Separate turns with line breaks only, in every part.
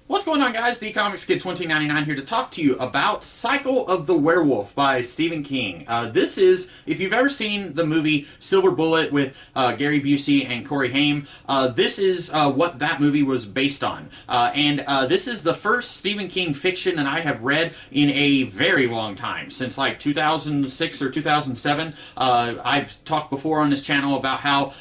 What's going on, guys? The Comics Kid 2099 here to talk to you about Cycle of the Werewolf by Stephen King. This is, if you've ever seen the movie Silver Bullet with Gary Busey and Corey Haim, this is what that movie was based on. And this is the first Stephen King fiction that I have read in a very long time, since like 2006 or 2007. I've talked before on this channel about how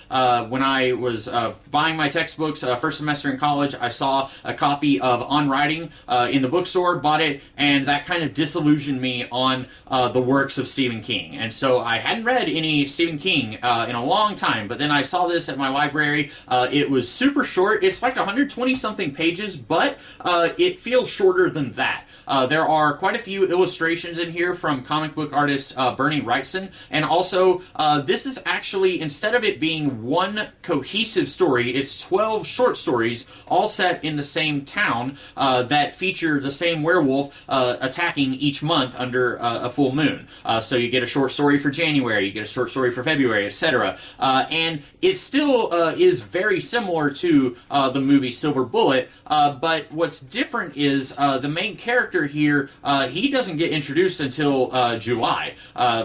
when I was buying my textbooks first semester in college, I saw a copy of On Writing in the bookstore, bought it, and that kind of disillusioned me on the works of Stephen King. And so I hadn't read any Stephen King in a long time, but then I saw this at my library. It was super short. It's like 120 something pages, but it feels shorter than that. There are quite a few illustrations in here from comic book artist Bernie Wrightson, and also this is actually, instead of it being one cohesive story, it's 12 short stories all set in the same town that feature the same werewolf attacking each month under a full moon. So you get a short story for January, you get a short story for February, etc. And it still is very similar to the movie Silver Bullet, but what's different is the main character here, he doesn't get introduced until July.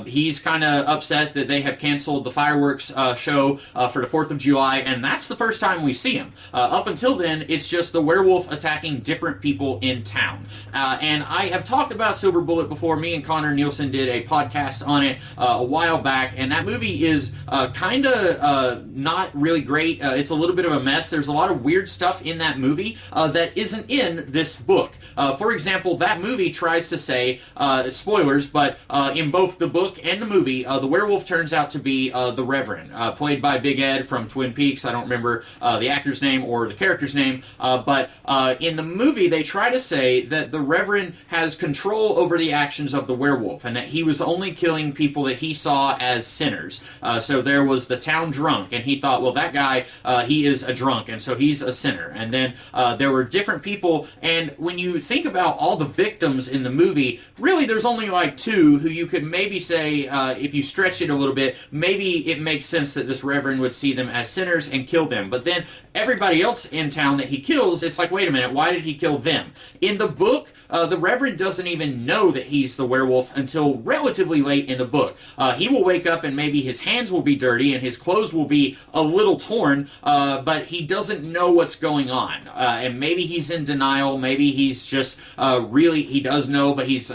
He's kind of upset that they have canceled the fireworks show for the 4th of July, and that's the first time we see him. Up until then, it's just the werewolf attacking different people in town. And I have talked about Silver Bullet before. Me and Connor Nielsen did a podcast on it a while back, and that movie is kind of not really great. It's a little bit of a mess. There's a lot of weird stuff in that movie that isn't in this book. For example, that movie tries to say, spoilers, but in both the book and the movie, the werewolf turns out to be the Reverend, played by Big Ed from Twin Peaks. I don't remember the actor's name or the character's name, but in the movie they try to say that the Reverend has control over the actions of the werewolf, and that he was only killing people that he saw as sinners. So there was the town drunk, and he thought, well, that guy, he is a drunk, and so he's a sinner. And then there were different people, and when you think about all the victims in the movie, really there's only like two who you could maybe say, if you stretch it a little bit, maybe it makes sense that this Reverend would see them as sinners and kill them. But then everybody else in town that he kills, it's like, wait a minute, why did he kill them? In the book, the Reverend doesn't even know that he's the werewolf until relatively late in the book. He will wake up and maybe his hands will be dirty and his clothes will be a little torn, but he doesn't know what's going on. And maybe he's in denial, maybe he's just really, he does know, but he's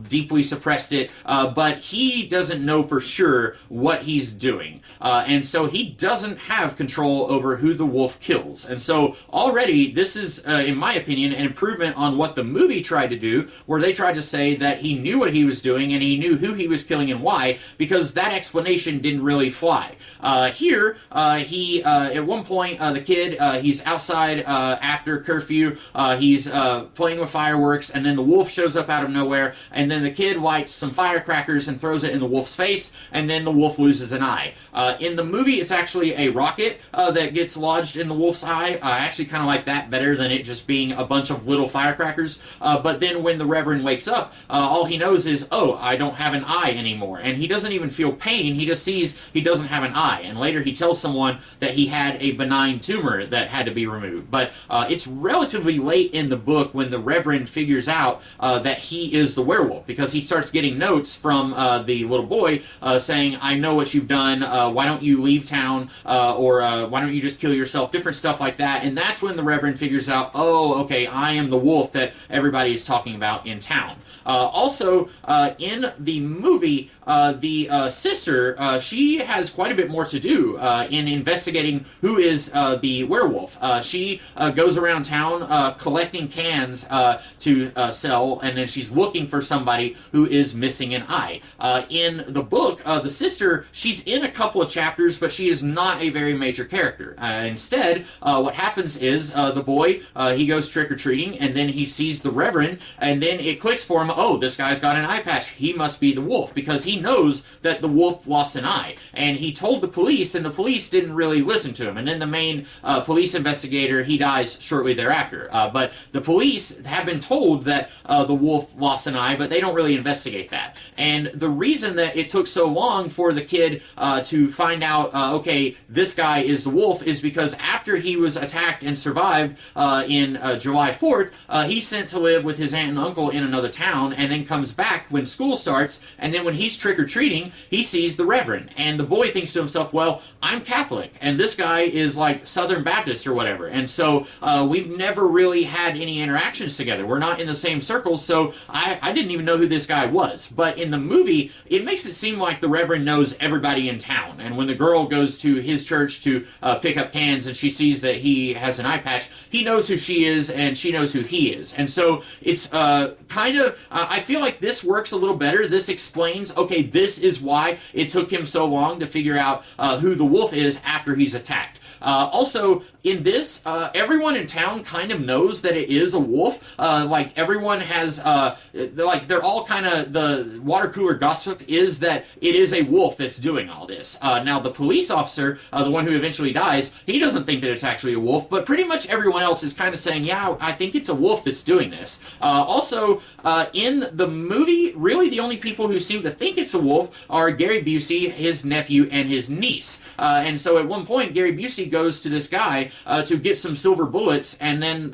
deeply suppressed it, but he doesn't know for sure what he's doing. And so he doesn't have control over who the wolf kills. And so already this is, in my opinion, an improvement on what the movie tried to do, where they tried to say that he knew what he was doing and he knew who he was killing and why, because that explanation didn't really fly. Here, he, at one point, the kid, he's outside after curfew, he's playing with fireworks, and then the wolf shows up out of nowhere, and then the kid lights some firecrackers and throws it in the wolf's face, and then the wolf loses an eye. In the movie, it's actually a rocket that gets lodged in the wolf's eye. I actually kind of like that better than it just being a bunch of little firecrackers. But then when the Reverend wakes up, all he knows is, oh, I don't have an eye anymore. And he doesn't even feel pain. He just sees he doesn't have an eye. And later he tells someone that he had a benign tumor that had to be removed. But it's relatively late in the book when the Reverend figures out that he is the werewolf, because he starts getting notes from the little boy saying, I know what you've done, why don't you leave town, or why don't you just kill yourself, different stuff like that. And that's when the Reverend figures out, oh, okay, I am the wolf that everybody is talking about in town. Also, in the movie, the sister, she has quite a bit more to do in investigating who is the werewolf. She goes around town collecting cans to sell, and then she's looking for somebody who is missing an eye. In the book, the sister, she's in a couple of chapters, but she is not a very major character. Instead, what happens is the boy, he goes trick-or-treating, and then he sees the Reverend, and then it clicks for him, oh, this guy's got an eye patch. He must be the wolf, because he knows that the wolf lost an eye. And he told the police, and the police didn't really listen to him. And then the main police investigator, he dies shortly thereafter. But the police have been told that the wolf lost an eye, but they don't really investigate that. And the reason that it took so long for the kid to find out, okay, this guy is the wolf, is because after he was attacked and survived in July 4th, he's sent to live with his aunt and uncle in another town, and then comes back when school starts, and then when he's trick-or-treating, he sees the Reverend, and the boy thinks to himself, well, I'm Catholic, and this guy is like Southern Baptist or whatever, and so we've never really had any interactions together. We're not in the same circles, so I didn't even know who this guy was. But in the movie, it makes it seem like the Reverend knows everybody in town, and when the girl goes to his church to pick up cans and she sees that he has an eye patch, he knows who she is and she knows who he is. And so it's I feel like this works a little better. This explains, okay, this is why it took him so long to figure out who the wolf is after he's attacked. Also, in this, everyone in town kind of knows that it is a wolf. Like, everyone has, they're all kind of, the water cooler gossip is that it is a wolf that's doing all this. Now, the police officer, the one who eventually dies, he doesn't think that it's actually a wolf, but pretty much everyone else is kind of saying, yeah, I think it's a wolf that's doing this. Also, in the movie, really the only people who seem to think it's a wolf are Gary Busey, his nephew, and his niece. And so at one point, Gary Busey goes to this guy to get some silver bullets, and then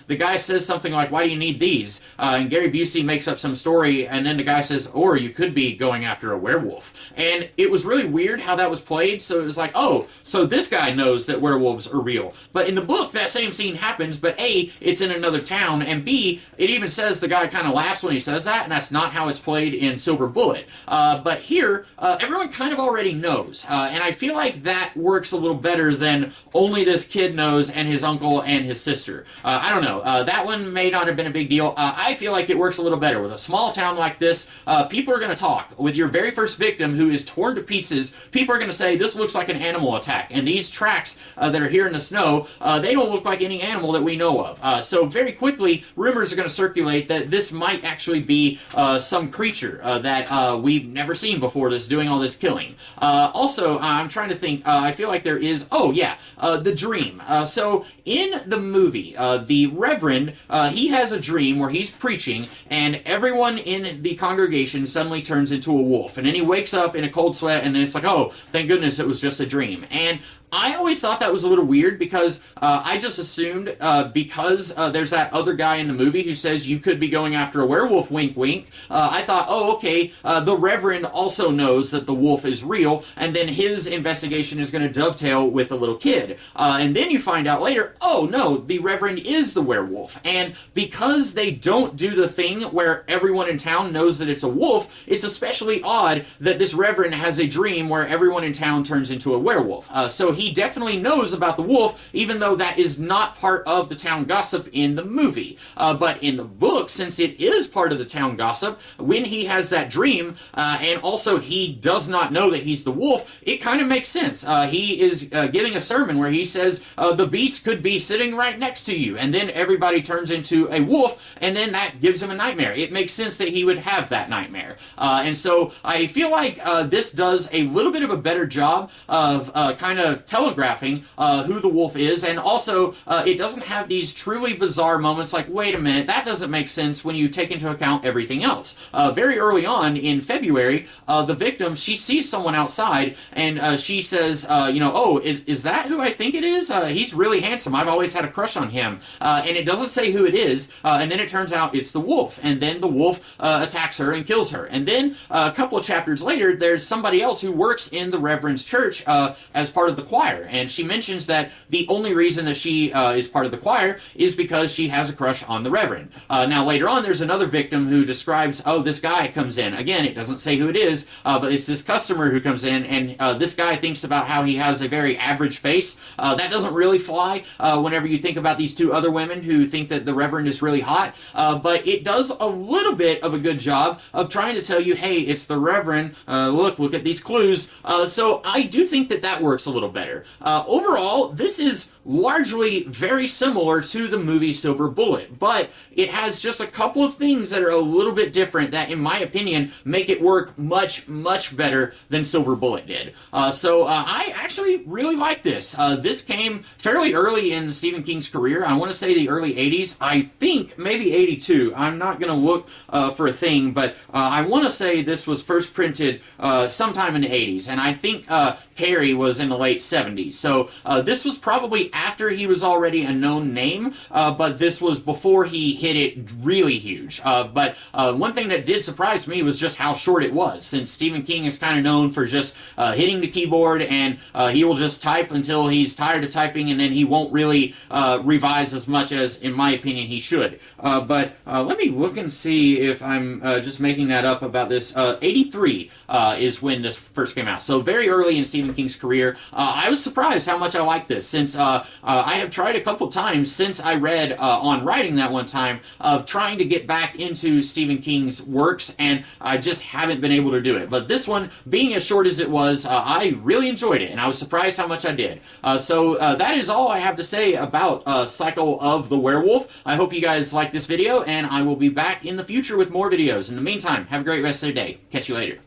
the guy says something like, why do you need these? And Gary Busey makes up some story, and then the guy says, or you could be going after a werewolf. And it was really weird how that was played, so it was like, oh, so this guy knows that werewolves are real. But in the book, that same scene happens, but A, it's in another town, and B, it even says the guy kind of laughs when he says that, and that's not how it's played in Silver Bullet. But here, everyone kind of already knows, and I feel like that works a little better than only this kid knows and his uncle and his sister. I don't know. That one may not have been a big deal. I feel like it works a little better. With a small town like this, people are going to talk. With your very first victim who is torn to pieces, people are going to say, this looks like an animal attack. And these tracks that are here in the snow, they don't look like any animal that we know of. So very quickly, rumors are going to circulate that this might actually be some creature that we've never seen before that's doing all this killing. Also, I'm trying to think, I feel like there is, the dream. So in the movie, the Reverend, he has a dream where he's preaching, and everyone in the congregation suddenly turns into a wolf. And then he wakes up in a cold sweat, and then it's like, oh, thank goodness it was just a dream. And I always thought that was a little weird because I just assumed because there's that other guy in the movie who says you could be going after a werewolf, wink, wink. I thought, oh, okay, the Reverend also knows that the wolf is real, and then his investigation is going to dovetail with the little kid. And then you find out later, oh, no, the Reverend is the werewolf. And because they don't do the thing where everyone in town knows that it's a wolf, it's especially odd that this Reverend has a dream where everyone in town turns into a werewolf. So he definitely knows about the wolf, even though that is not part of the town gossip in the movie. But in the book, since it is part of the town gossip, when he has that dream, and also he does not know that he's the wolf, it kind of makes sense. He is giving a sermon where he says, the beast could be sitting right next to you, and then everybody turns into a wolf, and then that gives him a nightmare. It makes sense that he would have that nightmare. And so I feel like this does a little bit of a better job of kind of telegraphing who the wolf is, and also it doesn't have these truly bizarre moments like, wait a minute, that doesn't make sense when you take into account everything else. Very early on in February, the victim, she sees someone outside, and she says, oh, is that who I think it is? He's really handsome. I've always had a crush on him. And it doesn't say who it is, and then it turns out it's the wolf, and then the wolf attacks her and kills her. And then a couple of chapters later, there's somebody else who works in the Reverend's church as part of the choir, and she mentions that the only reason that she is part of the choir is because she has a crush on the Reverend. Now later on, there's another victim who describes, oh, this guy comes in. Again, it doesn't say who it is, but it's this customer who comes in, and this guy thinks about how he has a very average face. That doesn't really fly whenever you think about these two other women who think that the Reverend is really hot, but it does a little bit of a good job of trying to tell you, hey, it's the Reverend, look at these clues. So I do think that that works a little better. Overall, this is largely very similar to the movie Silver Bullet, but it has just a couple of things that are a little bit different that, in my opinion, make it work much, much better than Silver Bullet did. So I actually really like this. This came fairly early in Stephen King's career. I want to say the early 80s. I think maybe 82. I'm not going to look for a thing, but I want to say this was first printed sometime in the 80s, and I think Carrie was in the late 70s. So this was probably after he was already a known name, but this was before he hit it really huge. But one thing that did surprise me was just how short it was, since Stephen King is kind of known for just hitting the keyboard, and he will just type until he's tired of typing, and then he won't really revise as much as, in my opinion, he should. But let me look and see if I'm just making that up about this. 83 is when this first came out, so very early in Stephen King's career. I was surprised how much I liked this, since I have tried a couple times since I read On Writing that one time of trying to get back into Stephen King's works, and I just haven't been able to do it. But this one, being as short as it was, I really enjoyed it, and I was surprised how much I did. So that is all I have to say about Cycle of the Werewolf. I hope you guys like this video, and I will be back in the future with more videos. In the meantime, have a great rest of the day. Catch you later.